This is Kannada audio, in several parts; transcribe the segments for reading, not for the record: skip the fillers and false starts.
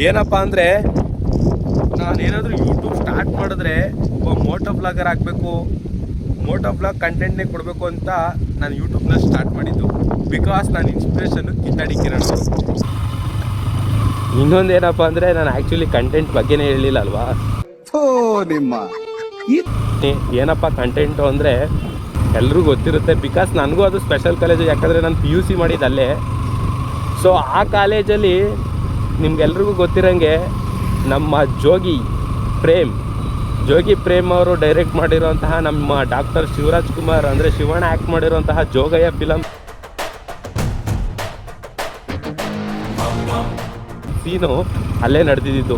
ಏನಪ್ಪ ಅಂದರೆ ನಾನೇನಾದರೂ ಯೂಟ್ಯೂಬ್ ಸ್ಟಾರ್ಟ್ ಮಾಡಿದ್ರೆ ಒಬ್ಬ ಮೋಟೋ ಬ್ಲಾಗರ್ ಆಗಬೇಕು, ಮೋಟೋ ಬ್ಲಾಗ್ ಕಂಟೆಂಟ್ನೇ ಕೊಡಬೇಕು ಅಂತ ನಾನು ಯೂಟ್ಯೂಬ್ನ ಸ್ಟಾರ್ಟ್ ಮಾಡಿದ್ದು. ಬಿಕಾಸ್ ನಾನು ಇನ್ಸ್ಪಿರೇಷನ್ನು ಕಿತ್ತಾಡಿ ಕಿರಣ್ ಅವರು. ಇನ್ನೊಂದೇನಪ್ಪ ಅಂದರೆ ನಾನು ಆ್ಯಕ್ಚುಲಿ ಕಂಟೆಂಟ್ ಬಗ್ಗೆನೇ ಹೇಳಿಲ್ಲ ಅಲ್ವಾ. ನಿಮ್ಮ ಏನಪ್ಪ ಕಂಟೆಂಟು ಅಂದರೆ ಎಲ್ರಿಗೂ ಗೊತ್ತಿರುತ್ತೆ. ಬಿಕಾಸ್ ನನಗೂ ಅದು ಸ್ಪೆಷಲ್ ಕಾಲೇಜು, ಯಾಕಂದರೆ ನಾನು PUC ಮಾಡಿದ್ದಲ್ಲೇ. ಸೊ ಆ ಕಾಲೇಜಲ್ಲಿ ನಿಮ್ಗೆಲ್ರಿಗೂ ಗೊತ್ತಿರೋಂಗೆ ನಮ್ಮ ಜೋಗಿ ಪ್ರೇಮ್ ಅವರು ಡೈರೆಕ್ಟ್ ಮಾಡಿರೋಂತಹ ನಮ್ಮ ಡಾಕ್ಟರ್ ಶಿವರಾಜ್ ಕುಮಾರ್ ಅಂದರೆ ಶಿವಣ್ಣ ಆ್ಯಕ್ಟ್ ಮಾಡಿರೋಂತಹ ಜೋಗಯ್ಯ ಫಿಲಮ್ ಸೀನು ಅಲ್ಲೇ ನಡೆದಿದ್ದು.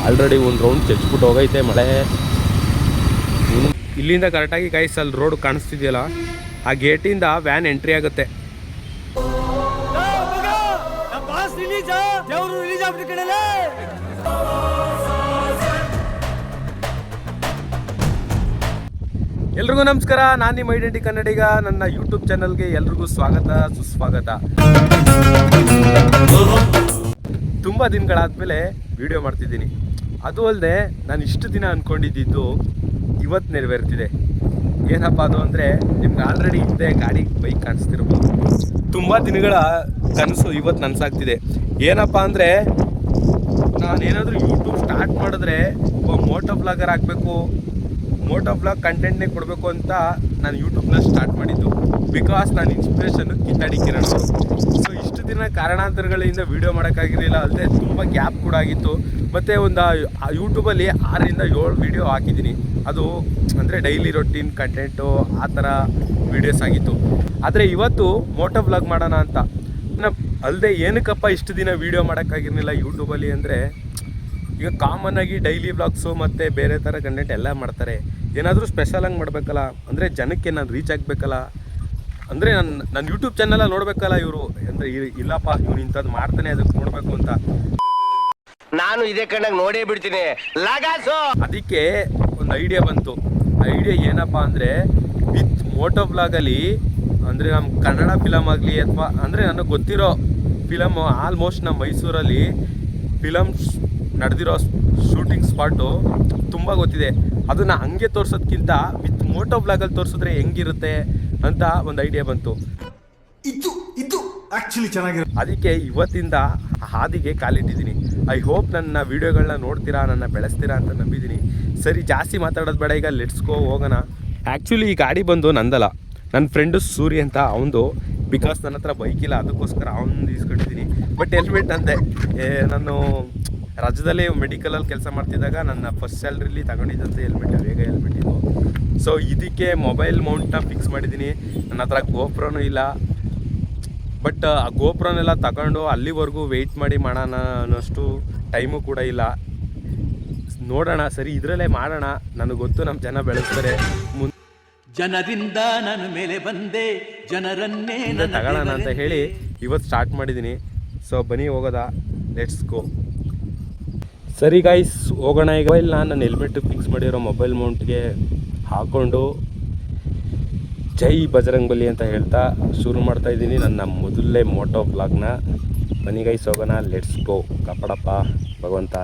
ಆಲ್ರೆಡಿ ಒಂದು ರೌಂಡ್ ಚಚ್ಬಿಟ್ಟು ಹೋಗೈತೆ ಮಳೆ. ಇಲ್ಲಿಂದ ಕರೆಕ್ಟಾಗಿ ಗೈಸ್ ಅಲ್ಲಿ ರೋಡ್ ಕಾಣಿಸ್ತಿದೆಯಲ್ಲ, ಆ ಗೇಟಿಂದ ವ್ಯಾನ್ ಎಂಟ್ರಿ ಆಗುತ್ತೆ. ಎಲ್ರಿಗೂ ನಮಸ್ಕಾರ, ನಾನು ನಿಮ್ಮ ಐಡೆಂಟಿ ಕನ್ನಡಿಗ. ನನ್ನ ಯೂಟ್ಯೂಬ್ ಚಾನಲ್ಗೆ ಎಲ್ರಿಗೂ ಸ್ವಾಗತ ಸುಸ್ವಾಗತ. ತುಂಬ ದಿನಗಳಾದಮೇಲೆ ವಿಡಿಯೋ ಮಾಡ್ತಿದ್ದೀನಿ. ಅದು ಅಲ್ಲದೆ ನಾನು ಇಷ್ಟು ದಿನ ಅಂದ್ಕೊಂಡಿದ್ದು ಇವತ್ತು ನೆರವೇರ್ತಿದೆ. ಏನಪ್ಪ ಅದು ಅಂದರೆ ನಿಮ್ಗೆ ಆಲ್ರೆಡಿ ಹಿಂದೆ ಗಾಡಿ ಬೈಕ್ ಕಾಣಿಸ್ತಿರ್ಬೋದು. ತುಂಬ ದಿನಗಳ ಕನಸು ಇವತ್ತು ನನಸಾಗ್ತಿದೆ. ಏನಪ್ಪ ಅಂದರೆ ನಾನೇನಾದರೂ ಯೂಟ್ಯೂಬ್ ಸ್ಟಾರ್ಟ್ ಮಾಡಿದ್ರೆ ಒಬ್ಬ ಮೋಟೋ ಬ್ಲಾಗರ್ ಆಗಬೇಕು, ಮೋಟೋ ಬ್ಲಾಗ್ ಕಂಟೆಂಟ್ನೇ ಕೊಡಬೇಕು ಅಂತ ನಾನು ಯೂಟ್ಯೂಬ್ನ ಸ್ಟಾರ್ಟ್ ಮಾಡಿದ್ದು. ಬಿಕಾಸ್ ನಾನು ಇನ್ಸ್ಪಿರೇಷನ್ನು ಕಿತ್ತಾಡಿ ಕಿರಣ್ ಅವರು. ಸೊ ಇಷ್ಟು ದಿನ ಕಾರಣಾಂತರಗಳಿಂದ ವೀಡಿಯೋ ಮಾಡೋಕ್ಕಾಗಿರಲಿಲ್ಲ, ಅಲ್ಲದೆ ತುಂಬ ಗ್ಯಾಪ್ ಕೂಡ ಆಗಿತ್ತು. ಮತ್ತು ಒಂದು ಯೂಟ್ಯೂಬಲ್ಲಿ 6 ರಿಂದ 7 ವೀಡಿಯೋ ಹಾಕಿದ್ದೀನಿ. ಅದು ಅಂದರೆ ಡೈಲಿ ರೊಟೀನ್ ಕಂಟೆಂಟು ಆ ಥರ ವೀಡಿಯೋಸ್ ಆಗಿತ್ತು. ಆದರೆ ಇವತ್ತು ಮೋಟೋ ಬ್ಲಾಗ್ ಮಾಡೋಣ ಅಂತ. ಅಲ್ಲದೆ ಏನಕ್ಕಪ್ಪ ಇಷ್ಟು ದಿನ ವೀಡಿಯೋ ಮಾಡೋಕ್ಕಾಗಿರಲಿಲ್ಲ ಯೂಟ್ಯೂಬಲ್ಲಿ ಅಂದರೆ, ಈಗ ಕಾಮನ್ನಾಗಿ ಡೈಲಿ ವ್ಲಾಗ್ಸು ಮತ್ತು ಬೇರೆ ಥರ ಕಂಟೆಂಟ್ ಎಲ್ಲ ಮಾಡ್ತಾರೆ. ಏನಾದರೂ ಸ್ಪೆಷಲಾಗಿ ಮಾಡಬೇಕಲ್ಲ, ಅಂದರೆ ಜನಕ್ಕೆ ನಾನು ರೀಚ್ ಆಗಬೇಕಲ್ಲ, ಅಂದರೆ ನನ್ನ ಯೂಟ್ಯೂಬ್ ಚಾನಲ ನೋಡಬೇಕಲ್ಲ ಇವರು. ಅಂದರೆ ಇಲ್ಲಪ್ಪ ಇವನು ಇಂಥದ್ದು ಮಾಡ್ತಾನೆ, ಅದಕ್ಕೆ ನೋಡಬೇಕು ಅಂತ ನಾನು ಇದೇ ಕಣ್ಣಾಗ ನೋಡೇ ಬಿಡ್ತೀನಿ. ಅದಕ್ಕೆ ಒಂದು ಐಡಿಯಾ ಬಂತು. ಐಡಿಯಾ ಏನಪ್ಪ ಅಂದರೆ ವಿತ್ ಮೋಟೋ ಬ್ಲಾಗಲ್ಲಿ, ಅಂದರೆ ನಮ್ಮ ಕನ್ನಡ ಫಿಲಮ್ ಆಗಲಿ ಅಥವಾ ಅಂದರೆ ನನಗೆ ಗೊತ್ತಿರೋ ಫಿಲಮು ಆಲ್ಮೋಸ್ಟ್ ನಮ್ಮ ಮೈಸೂರಲ್ಲಿ ಫಿಲಮ್ಸ್ ನಡೆದಿರೋ ಶೂಟಿಂಗ್ ಸ್ಪಾಟು ತುಂಬ ಗೊತ್ತಿದೆ. ಅದನ್ನು ಹಂಗೆ ತೋರಿಸೋದ್ಕಿಂತ ವಿತ್ ಮೋಟೋ ಬ್ಲಾಗಲ್ಲಿ ತೋರಿಸಿದ್ರೆ ಹೆಂಗಿರುತ್ತೆ ಅಂತ ಒಂದು ಐಡಿಯಾ ಬಂತು. ಇದು ಆಕ್ಚುಲಿ ಚೆನ್ನಾಗಿರುತ್ತೆ. ಅದಕ್ಕೆ ಇವತ್ತಿಂದ ಹಾದಿಗೆ ಕಾಲಿಟ್ಟಿದ್ದೀನಿ. ಐ ಹೋಪ್ ನನ್ನ ವೀಡಿಯೋಗಳನ್ನ ನೋಡ್ತೀರಾ, ನನ್ನ ಬೆಳೆಸ್ತೀರಾ ಅಂತ ನಂಬಿದ್ದೀನಿ. ಸರಿ, ಜಾಸ್ತಿ ಮಾತಾಡೋದು ಬೇಡ, ಈಗ ಲೆಟ್ಸ್ ಗೋ ಹೋಗೋಣ. ಆ್ಯಕ್ಚುಲಿ ಈ ಗಾಡಿ ಬಂದು ನಂದಲ್ಲ, ನನ್ನ ಫ್ರೆಂಡು ಸೂರಿ ಅಂತ ಅವನದು. ಬಿಕಾಸ್ ನನ್ನ ಹತ್ರ ಬೈಕಿಲ್ಲ, ಅದಕ್ಕೋಸ್ಕರ ಅವನು ಇಸ್ಕೊಂಡಿದ್ದೀನಿ. ಬಟ್ ಹೆಲ್ಮೆಟ್ ಅಂತೆ, ನಾನು ರಾಜ್ಯದಲ್ಲಿ ಮೆಡಿಕಲಲ್ಲಿ ಕೆಲಸ ಮಾಡ್ತಿದ್ದಾಗ ನನ್ನ ಫಸ್ಟ್ ಸ್ಯಾಲ್ರಿಲಿ ತಗೊಂಡಿದ್ದಂತೆ ಹೆಲ್ಮೆಟ್, ಬೇಗ ಹೆಲ್ಮೆಟ್ ಇದು. ಸೊ ಇದಕ್ಕೆ ಮೊಬೈಲ್ ಮೌಂಟ್ನ ಫಿಕ್ಸ್ ಮಾಡಿದ್ದೀನಿ. ನನ್ನ ಹತ್ರ ಗೋಪ್ರೋನೂ ಇಲ್ಲ. ಬಟ್ ಆ ಗೋಪ್ರೋನೆಲ್ಲ ತಗೊಂಡು ಅಲ್ಲಿವರೆಗೂ ವೆಯ್ಟ್ ಮಾಡಿ ಮಾಡೋಣ ಅನ್ನೋಷ್ಟು ಟೈಮು ಕೂಡ ಇಲ್ಲ. ನೋಡೋಣ, ಸರಿ ಇದರಲ್ಲೇ ಮಾಡೋಣ. ನನಗೆ ಗೊತ್ತು ನಮ್ಮ ಜನ ಬೆಳೆಸ್ತಾರೆ. ಜನರಿಂದ ನನ್ನ ಮೇಲೆ ಬಂದೆ, ಜನರನ್ನೇ ತಗೊಳ್ಳೋಣ ಅಂತ ಹೇಳಿ ಇವತ್ತು ಸ್ಟಾರ್ಟ್ ಮಾಡಿದ್ದೀನಿ. ಸೊ ಬನ್ನಿ ಹೋಗೋದಾ, ಲೆಟ್ಸ್ ಗೋ. ಸರಿ ಗೈಸ್ ಹೋಗೋಣ. ಈಗ ನಾನು ಹೆಲ್ಮೆಟ್ ಫಿಕ್ಸ್ ಮಾಡಿರೋ ಮೊಬೈಲ್ ಮೌಂಟ್ಗೆ ಹಾಕ್ಕೊಂಡು ಜೈ ಬಜರಂಗ್ ಬಲಿ ಅಂತ ಹೇಳ್ತಾ ಶುರು ಮಾಡ್ತಾಯಿದ್ದೀನಿ ನನ್ನ ಮೊದಲನೇ ಮೋಟೋ ಬ್ಲಾಗ್ನ. ಬನ್ನಿ ಗೈಸ್ ಹೋಗೋಣ, ಲೆಟ್ಸ್ ಗೋ. ಕಾಪಾಡಪ್ಪ ಭಗವಂತ.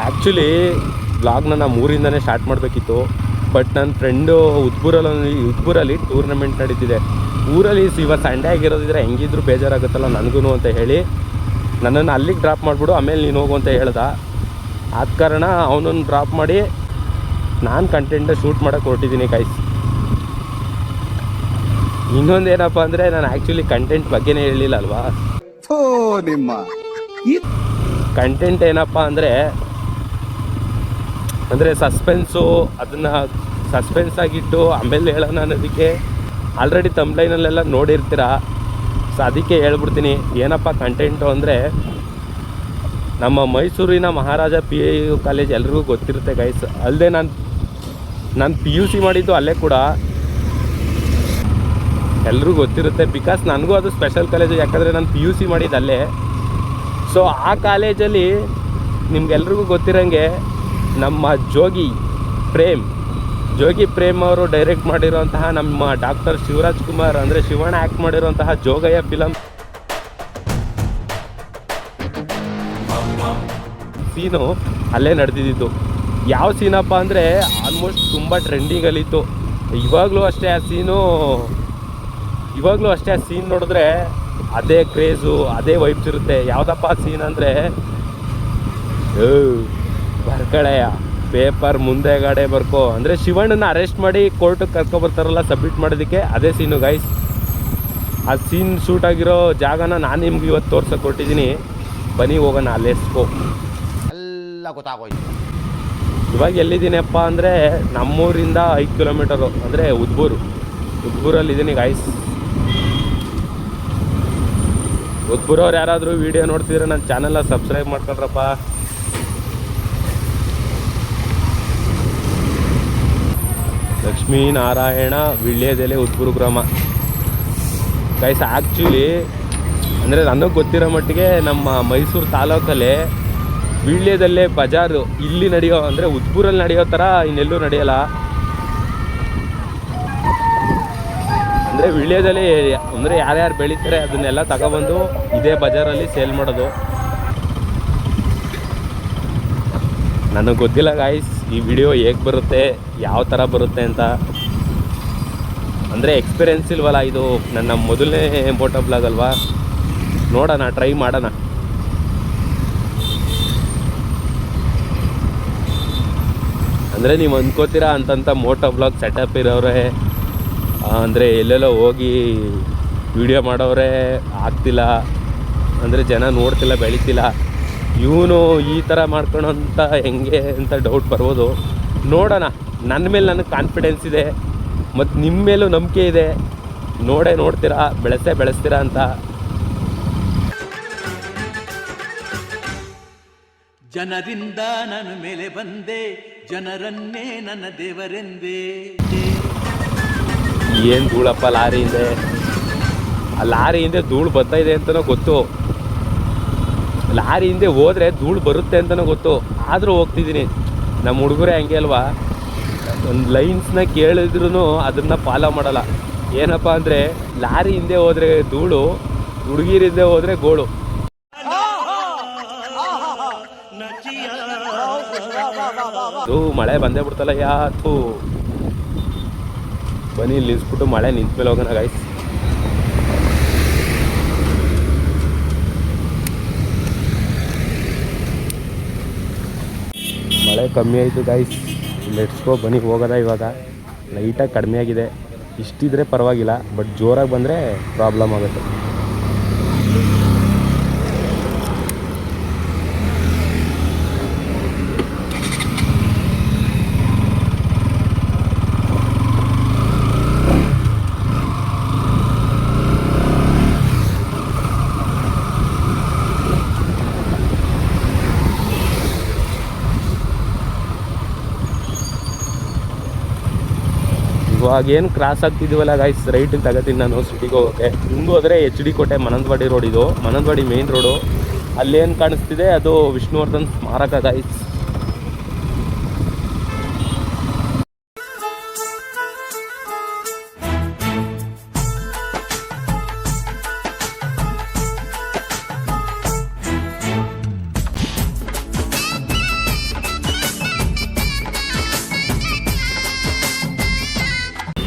ಆ್ಯಕ್ಚುಲಿ ಬ್ಲಾಗ್ನ ನಾನು ಊರಿಂದನೇ ಸ್ಟಾರ್ಟ್ ಮಾಡಬೇಕಿತ್ತು. ಬಟ್ ನನ್ನ ಫ್ರೆಂಡು ಉದ್ಬೂರಲ್ಲಿ ಟೂರ್ನಮೆಂಟ್ ನಡೀತಿದೆ. ಊರಲ್ಲಿ ಇವತ್ತು ಸಂಡೇ ಆಗಿರೋದಿದ್ರೆ ಹೆಂಗಿದ್ರು ಬೇಜಾರಾಗುತ್ತಲ್ಲ ನನಗೂ ಅಂತ ಹೇಳಿ ನನ್ನನ್ನು ಅಲ್ಲಿಗೆ ಡ್ರಾಪ್ ಮಾಡಿಬಿಡು, ಆಮೇಲೆ ನೀನು ಹೋಗು ಅಂತ ಹೇಳ್ದ. ಆದ ಕಾರಣ ಅವನನ್ನು ಡ್ರಾಪ್ ಮಾಡಿ ನಾನು ಕಂಟೆಂಟ್ ಶೂಟ್ ಮಾಡೋಕ್ಕೆ ಹೊರಟಿದ್ದೀನಿ ಗೈಸ್. ಇನ್ನೊಂದೇನಪ್ಪ ಅಂದರೆ ನಾನು ಆ್ಯಕ್ಚುಲಿ ಕಂಟೆಂಟ್ ಬಗ್ಗೆನೇ ಹೇಳಿಲ್ಲ ಅಲ್ವಾ. ನಿಮ್ಮ ಕಂಟೆಂಟ್ ಏನಪ್ಪ ಅಂದರೆ ಸಸ್ಪೆನ್ಸು, ಅದನ್ನು ಸಸ್ಪೆನ್ಸ್ ಆಗಿಟ್ಟು ಆಮೇಲೆ ಹೇಳೋಣ ಅನ್ನೋದಕ್ಕೆ ಆಲ್ರೆಡಿ ತಮ್ಲೈನಲ್ಲೆಲ್ಲ ನೋಡಿರ್ತೀರ. ಸೊ ಅದಕ್ಕೆ ಹೇಳ್ಬಿಡ್ತೀನಿ. ಏನಪ್ಪ ಕಂಟೆಂಟು ಅಂದರೆ ನಮ್ಮ ಮೈಸೂರಿನ ಮಹಾರಾಜ PIU ಕಾಲೇಜ್ ಎಲ್ರಿಗೂ ಗೊತ್ತಿರುತ್ತೆ ಗೈಸ್. ಅಲ್ಲದೆ ನಾನು PUC ಮಾಡಿದ್ದು ಅಲ್ಲೇ ಕೂಡ ಎಲ್ರಿಗೂ ಗೊತ್ತಿರುತ್ತೆ. ಬಿಕಾಸ್ ನನಗೂ ಅದು ಸ್ಪೆಷಲ್ ಕಾಲೇಜು, ಯಾಕಂದರೆ ನಾನು PUC ಮಾಡಿದ್ದಲ್ಲೇ. ಸೊ ಆ ಕಾಲೇಜಲ್ಲಿ ನಿಮ್ಗೆಲ್ರಿಗೂ ಗೊತ್ತಿರೋಂಗೆ ನಮ್ಮ ಜೋಗಿ ಜೋಗಿ ಪ್ರೇಮ್ ಅವರು ಡೈರೆಕ್ಟ್ ಮಾಡಿರುವಂತಹ ನಮ್ಮ ಡಾಕ್ಟರ್ ಶಿವರಾಜ್ ಕುಮಾರ್ ಅಂದರೆ ಶಿವಣ್ಣ ಆ್ಯಕ್ಟ್ ಮಾಡಿರುವಂತಹ ಜೋಗಯ್ಯ ಫಿಲಮ್ ಸೀನು ಅಲ್ಲೇ ನಡೆದಿದ್ದು. ಯಾವ ಸೀನಪ್ಪ ಅಂದರೆ ಆಲ್ಮೋಸ್ಟ್ ತುಂಬ ಟ್ರೆಂಡಿಂಗಲ್ಲಿತ್ತು. ಇವಾಗಲೂ ಅಷ್ಟೇ ಆ ಸೀನ್ ನೋಡಿದ್ರೆ ಅದೇ ಕ್ರೇಜು, ಅದೇ ವೈಬ್ಸ್ ಇರುತ್ತೆ. ಯಾವುದಪ್ಪ ಆ ಸೀನ್ ಅಂದರೆ ಬರ್ಕಳೆಯ ಪೇಪರ್ ಮುಂದೆಗಡೆ ಬರ್ಕೋ ಅಂದರೆ ಶಿವಣ್ಣನ ಅರೆಸ್ಟ್ ಮಾಡಿ ಕೋರ್ಟಿಗೆ ಕರ್ಕೊಬರ್ತಾರಲ್ಲ ಸಬ್ಮಿಟ್ ಮಾಡೋದಕ್ಕೆ, ಅದೇ ಸೀನು ಗೈಸ್. ಆ ಸೀನ್ ಶೂಟ್ ಆಗಿರೋ ಜಾಗನ ನಾನು ನಿಮ್ಗೆ ಇವತ್ತು ತೋರ್ಸೋಕೆ ಕೊಟ್ಟಿದ್ದೀನಿ. ಬನ್ನಿ ಹೋಗೋಣ ಲೆಟ್ಸ್ ಗೋ. ಎಲ್ಲ ಗೊತ್ತಾಗೋಯ್ತು. ಇವಾಗ ಎಲ್ಲಿದ್ದೀನಪ್ಪ ಅಂದರೆ ನಮ್ಮೂರಿಂದ 5 ಕಿಲೋಮೀಟರು ಅಂದರೆ ಉದ್ಬೂರಲ್ಲಿದ್ದೀನಿ ಗೈಸ್. ಉದ್ಬೂರವ್ರು ಯಾರಾದರೂ ವೀಡಿಯೋ ನೋಡ್ತಿದ್ರೆ ನನ್ನ ಚಾನಲ್ನ ಸಬ್ಸ್ಕ್ರೈಬ್ ಮಾಡ್ಕೊಳ್ರಪ್ಪ. ಲಕ್ಷ್ಮೀನಾರಾಯಣ ವಿಳ್ಯದೆಲೆ ಉದ್ಬೂರು ಗ್ರಾಮ ಗೈಸ್. ಆ್ಯಕ್ಚುಲಿ ಅಂದರೆ ನನಗೆ ಗೊತ್ತಿರೋ ಮಟ್ಟಿಗೆ ನಮ್ಮ ಮೈಸೂರು ತಾಲೂಕಲ್ಲಿ ವೀಳ್ಯದಲ್ಲೇ ಬಜಾರು ಇಲ್ಲಿ ನಡೆಯೋ ಅಂದರೆ ಉದ್ಬೂರಲ್ಲಿ ನಡೆಯೋ ಥರ ಇನ್ನೆಲ್ಲೂ ನಡೆಯಲ್ಲ. ಅಂದರೆ ವೀಳ್ಯದಲ್ಲಿ ಅಂದರೆ ಯಾರ್ಯಾರು ಬೆಳೀತಾರೆ ಅದನ್ನೆಲ್ಲ ತಗೊಬಂದು ಇದೇ ಬಜಾರಲ್ಲಿ ಸೇಲ್ ಮಾಡೋದು. ನನಗೆ ಗೊತ್ತಿಲ್ಲ ಗಾಯ್ಸ್ ಈ ವಿಡಿಯೋ ಹೇಗೆ ಬರುತ್ತೆ, ಯಾವ ಥರ ಬರುತ್ತೆ ಅಂತ. ಅಂದರೆ ಎಕ್ಸ್ಪೀರಿಯೆನ್ಸ್ ಇಲ್ವಲ್ಲ, ಇದು ನನ್ನ ಮೊದಲನೇ ಮೋಟೋ ಬ್ಲಾಗ್ ಅಲ್ವಾ. ನೋಡೋಣ, ಟ್ರೈ ಮಾಡೋಣ. ಅಂದರೆ ನೀವು ಅಂದ್ಕೋತೀರಾ ಅಂತಂತ ಮೋಟೋ ಬ್ಲಾಗ್ ಸೆಟಪ್ ಇರೋರೆ ಅಂದರೆ ಎಲ್ಲೆಲ್ಲೋ ಹೋಗಿ ವಿಡಿಯೋ ಮಾಡೋರೆ ಆಗ್ತಿಲ್ಲ, ಅಂದರೆ ಜನ ನೋಡ್ತಿಲ್ಲ, ಬೆಳೀತಿಲ್ಲ, ಇವನು ಈ ಥರ ಮಾಡ್ಕೊಳೋ ಅಂತ ಹೆಂಗೆ ಅಂತ ಡೌಟ್ ಬರ್ಬೋದು. ನೋಡೋಣ. ನನ್ನ ಮೇಲೆ ನನಗೆ ಕಾನ್ಫಿಡೆನ್ಸ್ ಇದೆ ಮತ್ತು ನಿಮ್ಮ ಮೇಲೂ ನಂಬಿಕೆ ಇದೆ. ನೋಡ್ತೀರಾ, ಬೆಳೆಸ್ತೀರಾ ಅಂತ. ಜನರಿಂದ ನಾನು ಮೇಲೆ ಬಂದೆ, ಜನರನ್ನೇ ನನ್ನ ದೇವರೆಂದೇ. ಏನು ಧೂಳಪ್ಪ ಲಾರಿ ಹಿಂದೆ, ಆ ಲಾರಿ ಹಿಂದೆ ಧೂಳು ಬರ್ತಾ ಇದೆ ಅಂತಲೂ ಗೊತ್ತು. ಲಾರಿ ಹಿಂದೆ ಹೋದರೆ ಧೂಳು ಬರುತ್ತೆ ಅಂತಲೂ ಗೊತ್ತು, ಆದರೂ ಹೋಗ್ತಿದ್ದೀನಿ. ನಮ್ಮ ಹುಡುಗರೇ ಹಂಗೆ ಅಲ್ವಾ, ಒಂದು ಲೈನ್ಸ್ನ ಕೇಳಿದ್ರೂ ಅದನ್ನು ಫಾಲೋ ಮಾಡಲ್ಲ. ಏನಪ್ಪ ಅಂದರೆ ಲಾರಿ ಹಿಂದೆ ಹೋದರೆ ಧೂಳು, ಹುಡುಗಿರಿಂದೆ ಹೋದರೆ ಗೋಳು. ಮಳೆ ಬಂದೇ ಬಿಡ್ತಲ್ಲ ಯಾತು. ಬನ್ನಿ ಇಲ್ಲಿ ನಿಲ್ಸ್ಬಿಟ್ಟು ಮಳೆ ನಿಂತ ಮೇಲೆ ಹೋಗೋಣ ಗೈಸ್. ಮಳೆ ಕಮ್ಮಿ ಆಯಿತು ಗೈಸ್, ಲೆಟ್ಸ್ ಗೋ. ಬನ್ನಿ ಹೋಗೋದ. ಇವಾಗ ಲೈಟಾಗಿ ಕಡಿಮೆ ಆಗಿದೆ, ಇಷ್ಟಿದ್ರೆ ಪರವಾಗಿಲ್ಲ, ಬಟ್ ಜೋರಾಗಿ ಬಂದರೆ ಪ್ರಾಬ್ಲಮ್ ಆಗುತ್ತೆ. ಇವಾಗ ಏನು ಕ್ರಾಸ್ ಆಗ್ತಿದ್ದೀವಲ್ಲ ಗೈಸ್, ರೈಟಿಗೆ ತಗೋತೀನಿ ನಾನು ಸಿಟಿಗೆ ಹೋಗೋಕ್ಕೆ. ಹಿಂಗೆ ಹೋದರೆ HD ಕೋಟೆ ಮನಂದವಾಡಿ ರೋಡ್, ಇದು ಮನಂದವಾಡಿ ಮೇನ್ ರೋಡು. ಅಲ್ಲೇನು ಕಾಣಿಸ್ತಿದೆ ಅದು ವಿಷ್ಣುವರ್ಧನ್ ಸ್ಮಾರಕ ಗೈಸ್.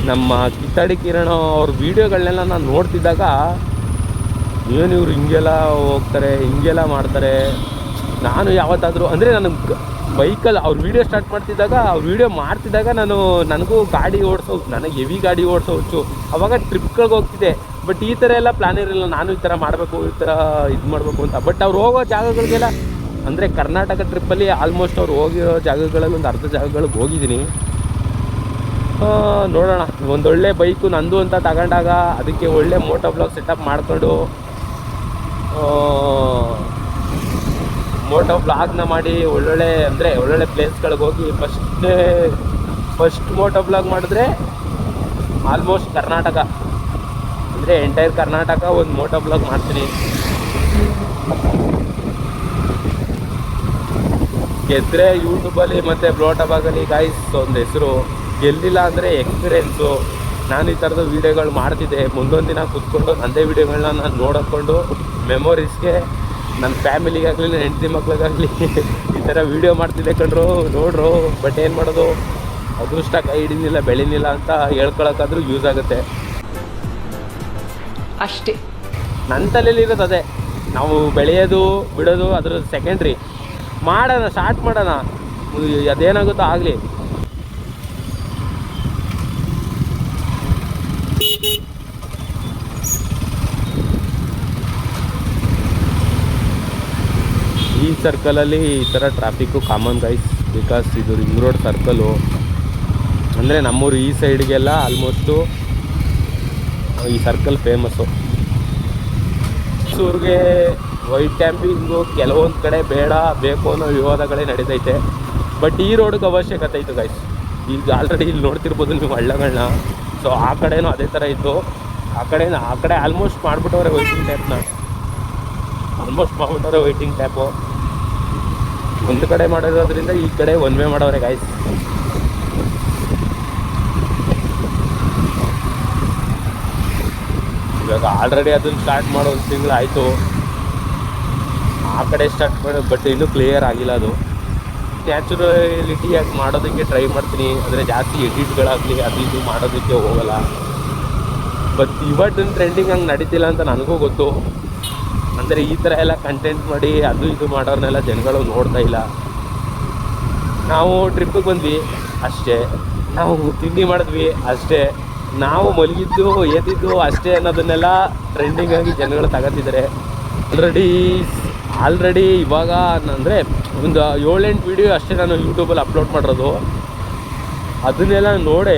ನಮ್ಮ ಕಿತ್ತಾಡಿ ಕಿರಣ್ ಅವ್ರ ವೀಡಿಯೋಗಳನ್ನೆಲ್ಲ ನಾನು ನೋಡ್ತಿದ್ದಾಗ ಏನು ಇವ್ರು ಹಿಂಗೆಲ್ಲ ಹೋಗ್ತಾರೆ, ಹಿಂಗೆಲ್ಲ ಮಾಡ್ತಾರೆ. ನಾನು ಯಾವತ್ತಾದರೂ ಅಂದರೆ ನನಗೆ ಬೈಕಲ್ಲಿ ಅವ್ರ ವೀಡಿಯೋ ಸ್ಟಾರ್ಟ್ ಮಾಡ್ತಿದ್ದಾಗ, ಅವ್ರ ವೀಡಿಯೋ ಮಾಡ್ತಿದ್ದಾಗ ನನಗೂ ಗಾಡಿ ಓಡಿಸೋ, ನನಗೆ ಹೆವಿ ಗಾಡಿ ಓಡಿಸೋ ಹುಚ್ಚು. ಅವಾಗ ಟ್ರಿಪ್ಗಳಿಗೆ ಹೋಗ್ತಿದ್ದೆ. ಬಟ್ ಈ ಥರ ಎಲ್ಲ ಪ್ಲ್ಯಾನ್ ಇರಲಿಲ್ಲ, ನಾನು ಈ ಥರ ಮಾಡಬೇಕು, ಈ ಥರ ಇದು ಮಾಡಬೇಕು ಅಂತ. ಬಟ್ ಅವ್ರು ಹೋಗೋ ಜಾಗಗಳಿಗೆಲ್ಲ ಅಂದರೆ ಕರ್ನಾಟಕ ಟ್ರಿಪ್ಪಲ್ಲಿ ಆಲ್ಮೋಸ್ಟ್ ಅವ್ರು ಹೋಗಿರೋ ಜಾಗಗಳಲ್ಲಿ ಒಂದು ಅರ್ಧ ಜಾಗಗಳಿಗೆ ಹೋಗಿದ್ದೀನಿ. ನೋಡೋಣ, ಒಂದೊಳ್ಳೆ ಬೈಕು ನಂದು ಅಂತ ತಗೊಂಡಾಗ ಅದಕ್ಕೆ ಒಳ್ಳೆ ಮೋಟೋ ಬ್ಲಾಗ್ ಸೆಟಪ್ ಮಾಡಿಕೊಂಡು ಮೋಟೋ ಬ್ಲಾಗ್ನ ಮಾಡಿ ಒಳ್ಳೊಳ್ಳೆ ಪ್ಲೇಸ್ಗಳಿಗೆ ಹೋಗಿ ಫಸ್ಟ್ ಮೋಟೋ ಬ್ಲಾಗ್ ಮಾಡಿದ್ರೆ ಆಲ್ಮೋಸ್ಟ್ ಕರ್ನಾಟಕ ಅಂದರೆ ಎಂಟೈರ್ ಕರ್ನಾಟಕ ಒಂದು ಮೋಟೋ ಬ್ಲಾಗ್ ಮಾಡ್ತೀನಿ. ಗೆದ್ದರೆ ಯೂಟ್ಯೂಬಲ್ಲಿ ಮತ್ತು ಬ್ಲೋಟಬಾಗಲಿ ಗಾಯ್ಸ್ ಒಂದು ಹೆಸರು. ಗೆಲ್ಲಿಲ್ಲ ಅಂದರೆ ಎಕ್ಸ್ಪೀರಿಯೆನ್ಸು. ನಾನು ಈ ಥರದ ವೀಡಿಯೋಗಳು ಮಾಡ್ತಿದ್ದೆ, ಮುಂದೊಂದು ದಿನ ಕೂತ್ಕೊಂಡು ನನ್ನದೇ ವೀಡಿಯೋಗಳನ್ನ ನಾನು ನೋಡಿಕೊಂಡು ಮೆಮೊರೀಸ್ಗೆ ನನ್ನ ಫ್ಯಾಮಿಲಿಗಾಗಲಿ ನನ್ನ ಹೆಂಡತಿ ಮಕ್ಳಿಗಾಗಲಿ ಈ ಥರ ವೀಡಿಯೋ ಮಾಡ್ತಿದ್ದೆ ಕಣ್ರು, ನೋಡ್ರು. ಬಟ್ ಏನು ಮಾಡೋದು, ಅದೃಷ್ಟ ಕೈ ಹಿಡಿನಿಲ್ಲ ಬೆಳೀನಿಲ್ಲ ಅಂತ ಹೇಳ್ಕೊಳಕ್ಕಾದ್ರೂ ಯೂಸ್ ಆಗುತ್ತೆ ಅಷ್ಟೇ. ನನ್ನ ತಲೆಯಲ್ಲಿರೋದು ಅದೇ, ನಾವು ಬೆಳೆಯೋದು ಬಿಡೋದು ಅದ್ರ ಸೆಕೆಂಡ್ರಿ. ಮಾಡೋಣ, ಸ್ಟಾರ್ಟ್ ಮಾಡೋಣ, ಅದೇನಾಗುತ್ತೋ ಆಗಲಿ. ಈ ಸರ್ಕಲಲ್ಲಿ ಈ ಥರ ಟ್ರಾಫಿಕ್ಕು ಕಾಮನ್ ಗೈಸ್, ಬಿಕಾಸ್ ಇದು ರಿಂಗ್ ರೋಡ್ ಸರ್ಕಲು. ಅಂದರೆ ನಮ್ಮೂರು ಈ ಸೈಡ್ಗೆಲ್ಲ ಆಲ್ಮೋಸ್ಟು ಈ ಸರ್ಕಲ್ ಫೇಮಸ್ಸು. ಮೈಸೂರಿಗೆ ವೈಟ್ ಟ್ಯಾಂಪಿಂಗು ಕೆಲವೊಂದು ಕಡೆ ಬೇಡ ಬೇಕು ಅನ್ನೋ ವಿವಾದಗಳೇ ನಡೀತೈತೆ. ಬಟ್ ಈ ರೋಡ್ಗೆ ಅವಶ್ಯಕತೆ ಇತ್ತು ಗೈಸ್. ಈಗ ಆಲ್ರೆಡಿ ಇಲ್ಲಿ ನೋಡ್ತಿರ್ಬೋದು ನೀವು ಹಳ್ಳಗಳನ್ನ. ಸೊ ಆ ಕಡೆನೂ ಅದೇ ಥರ ಇತ್ತು. ಆ ಕಡೆ ಆಲ್ಮೋಸ್ಟ್ ಮಾಡಿಬಿಟ್ಟವ್ರೆ ವೈಟಿಂಗ್ ಟ್ಯಾಪ್ನ, ವೈಟಿಂಗ್ ಟ್ಯಾಪು. ಒಂದು ಕಡೆ ಮಾಡಿರೋದ್ರಿಂದ ಈ ಕಡೆ ಒನ್ ವೇ ಮಾಡವ್ರೆ ಗಾಯ್ಸ್. ಇವಾಗ ಆಲ್ರೆಡಿ ಅದನ್ನು ಸ್ಟಾರ್ಟ್ ಮಾಡೋ ಒಂದು ತಿಂಗಳಾಯಿತು. ಆ ಕಡೆ ಸ್ಟಾರ್ಟ್ ಮಾಡಿ, ಬಟ್ ಇನ್ನೂ ಕ್ಲಿಯರ್ ಆಗಿಲ್ಲ. ಅದು ನ್ಯಾಚುರಲಿಟಿಯಾಗಿ ಮಾಡೋದಕ್ಕೆ ಟ್ರೈ ಮಾಡ್ತೀನಿ, ಅಂದರೆ ಜಾಸ್ತಿ ಎಡಿಟ್ಗಳಾಗಲಿ ಅದು ಇದು ಮಾಡೋದಕ್ಕೆ ಹೋಗಲ್ಲ. ಬಟ್ ಇವತ್ತಿನ ಟ್ರೆಂಡಿಂಗ್ ಹಂಗೆ ನಡೀತಿಲ್ಲ ಅಂತ ನನಗೂ ಗೊತ್ತು. ಅಂದರೆ ಈ ಥರ ಎಲ್ಲ ಕಂಟೆಂಟ್ ಮಾಡಿ ಅದು ಇದು ಮಾಡೋರ್ನೆಲ್ಲ ಜನಗಳು ನೋಡ್ತಾ ಇಲ್ಲ. ನಾವು ಟ್ರಿಪ್ಪಿಗೆ ಬಂದ್ವಿ ಅಷ್ಟೇ, ನಾವು ತಿಂಡಿ ಮಾಡಿದ್ವಿ ಅಷ್ಟೇ, ನಾವು ಮಲಗಿದ್ದು ಎದ್ದಿದ್ದು ಅಷ್ಟೇ ಅನ್ನೋದನ್ನೆಲ್ಲ ಟ್ರೆಂಡಿಂಗಾಗಿ ಜನಗಳು ತಗೋತಿದ್ದಾರೆ. ಆಲ್ರೆಡಿ ಇವಾಗ ಅಂದರೆ ಒಂದು 7-8 ವೀಡಿಯೋ ಅಷ್ಟೇ ನಾನು ಯೂಟ್ಯೂಬಲ್ಲಿ ಅಪ್ಲೋಡ್ ಮಾಡಿರೋದು. ಅದನ್ನೆಲ್ಲ ನೋಡೇ